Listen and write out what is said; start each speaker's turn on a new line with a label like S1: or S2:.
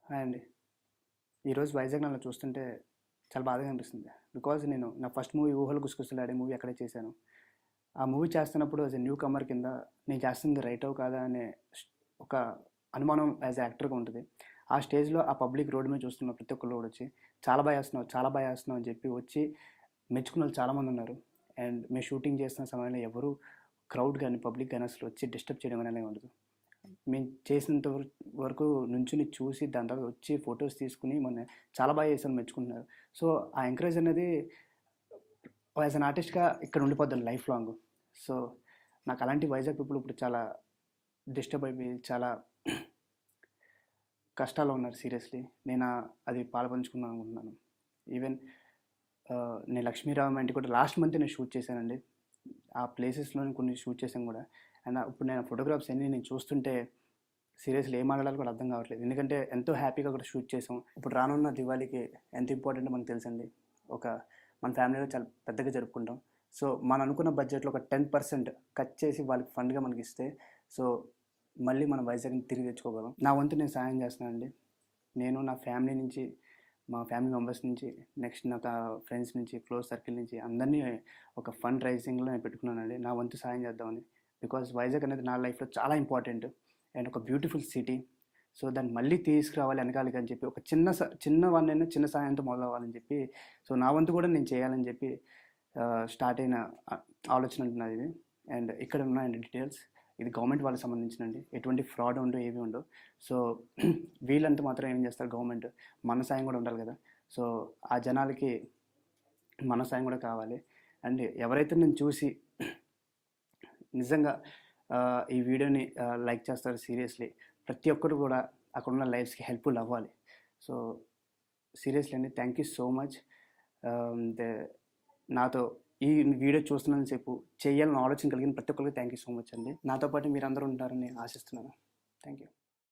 S1: Hi అండి. ఈరోజు వైజాగ్ నన్ను చూస్తుంటే చాలా బాధగా అనిపిస్తుంది. బికాజ్ నేను నా ఫస్ట్ మూవీ 'ఊహలు గుసగుసలాడే' మూవీ అక్కడే చేశాను. ఆ మూవీ చేస్తున్నప్పుడు యాస్ ఎ న్యూ కమర్ కింద నేను చేస్తుంది రైటో కాదా అనే ఒక అనుమానం యాస్ ఎ యాక్టర్‌గా ఉంటది. ఆ స్టేజ్‌లో ఆ పబ్లిక్ రోడ్డు మీద చూస్తున్న ప్రతి ఒక్కళ్ళు కూడా వచ్చి చాలా బా చేస్తున్నావు, చాలా బా చేస్తున్నావు అని చెప్పి వచ్చి మెచ్చుకున్నోళ్ళు చాలామందున్నారు. అండ్ మేము షూటింగ్ చేస్తున్న సమయంలో ఎవరు క్రౌడ్ గాని, పబ్లిక్ గాని అసలు వచ్చి డిస్టర్బ్ చేయడం అనేది ఉండదు. మేము చేసినంత వరకు నుంచొని చూసి దాని తర్వాత వచ్చి ఫొటోస్ తీసుకొని మొన్న చాలా బాగా చేశాను మెచ్చుకుంటున్నారు. సో, ఆ ఎంకరేజ్ అనేది యాస్ ఎన్ ఆర్టిస్ట్‌గా ఇక్కడ ఉండిపోద్దండి లైఫ్ లాంగ్. సో, నాకు అలాంటి వైజాగ్ పీపుల్ ఇప్పుడు చాలా డిస్టర్బ్ అయిపోయి చాలా కష్టాల్లో ఉన్నారు సీరియస్‌లీ. నేను అది పాలుపంచుకుందాం అనుకుంటున్నాను. ఈవెన్ నేను 'లక్ష్మీరావు' ఇంటికి కూడా లాస్ట్ మంత్ నేను షూట్ చేశానండి. ఆ ప్లేసెస్‌లోని కొన్ని షూట్ చేశాను కూడా. అండ్ ఇప్పుడు నేను ఫోటోగ్రాఫ్స్ అన్నీ నేను చూస్తుంటే సీరియస్‌లీ ఏం మాట్లాడాలో కూడా అర్థం కావట్లేదు. ఎందుకంటే ఎంతో హ్యాపీగా అక్కడ షూట్ చేసాం. ఇప్పుడు రానున్న దివాళీకి ఎంత ఇంపార్టెంటో మనకు తెలుసండి. ఒక మన ఫ్యామిలీలో చాలా పెద్దగా జరుపుకుంటాం. సో, మనం అనుకున్న బడ్జెట్‌లో ఒక 10% కట్ చేసి వాళ్ళకి ఫండ్‌గా మనకిస్తే సో, మళ్ళీ మనం వైజాగ్‌ని తిరిగి తెచ్చుకోగలం. నా వంతు నేను సాయం చేస్తున్నానండి. నేను నా ఫ్యామిలీ నుంచి, మా ఫ్యామిలీ మెంబర్స్ నుంచి, నెక్స్ట్ నా ఫ్రెండ్స్ నుంచి, క్లోజ్ సర్కిల్ నుంచి అందరినీ ఒక ఫండ్ రైజింగ్‌లో నేను పెట్టుకున్నానండి. నా వంతు సాయం చేద్దామని. బికాజ్ వైజాగ్ అనేది నా లైఫ్‌లో చాలా ఇంపార్టెంట్. అండ్ ఒక బ్యూటిఫుల్ సిటీ. సో, దాన్ని మళ్ళీ తీసుకురావాలి వెనకాలకి అని చెప్పి ఒక చిన్నవాడినైనా చిన్న సాయంతో మొదలవ్వాలని చెప్పి సో, నా వంతు కూడా నేను చేయాలని చెప్పి స్టార్ట్ అయిన ఆలోచన అంటున్నది ఇది. అండ్ ఇక్కడ ఉన్నాయండి డీటెయిల్స్. ఇది గవర్నమెంట్ వాళ్ళకి సంబంధించినండి. ఎటువంటి ఫ్రాడ్ ఉండవు, ఏవి ఉండవు. సో, వీళ్ళంతా మాత్రం ఏం చేస్తారు గవర్నమెంట్ మన సాయం కూడా ఉండాలి కదా! సో, ఆ జనాలకి మన సాయం కూడా కావాలి. అండ్ ఎవరైతే నేను చూసి నిజంగా ఈ వీడియోని లైక్ చేస్తారు సీరియస్‌లీ. ప్రతి ఒక్కరు కూడా అక్కడున్న లైఫ్స్‌కి హెల్ప్‌ఫుల్ అవ్వాలి. సో, సీరియస్‌లీ అండి thank you so much. They నాతో ఈ వీడియో చూస్తున్నంత సేపు చేయాలని ఆలోచన కలిగిన ప్రతి ఒక్కరికి థ్యాంక్ యూ సో మచ్ అండి. నాతో పాటు మీరందరూ ఉంటారని ఆశిస్తున్నాను. Thank you.